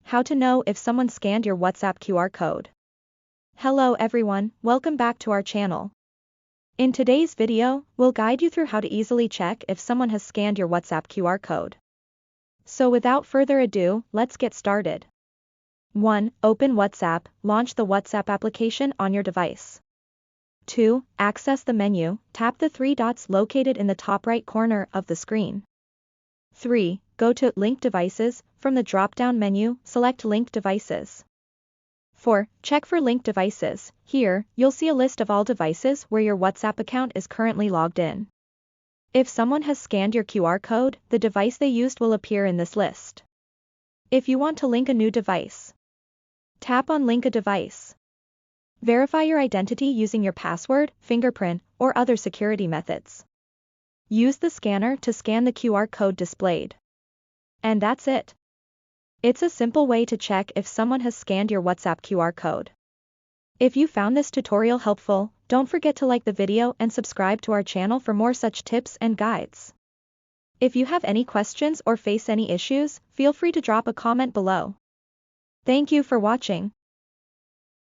How to know if someone scanned your WhatsApp QR code. Hello everyone, welcome back to our channel. In today's video, we'll guide you through how to easily check if someone has scanned your WhatsApp QR code. So without further ado, let's get started. 1. Open WhatsApp, launch the WhatsApp application on your device. 2. Access the menu, tap the three dots located in the top right corner of the screen. 3. Go to Link Devices, from the drop-down menu, select Link Devices. 4. Check for linked devices. Here, you'll see a list of all devices where your WhatsApp account is currently logged in. If someone has scanned your QR code, the device they used will appear in this list. If you want to link a new device, tap on Link a Device. Verify your identity using your password, fingerprint, or other security methods. Use the scanner to scan the QR code displayed. And that's it. It's a simple way to check if someone has scanned your WhatsApp QR code. If you found this tutorial helpful, don't forget to like the video and subscribe to our channel for more such tips and guides. If you have any questions or face any issues, feel free to drop a comment below. Thank you for watching.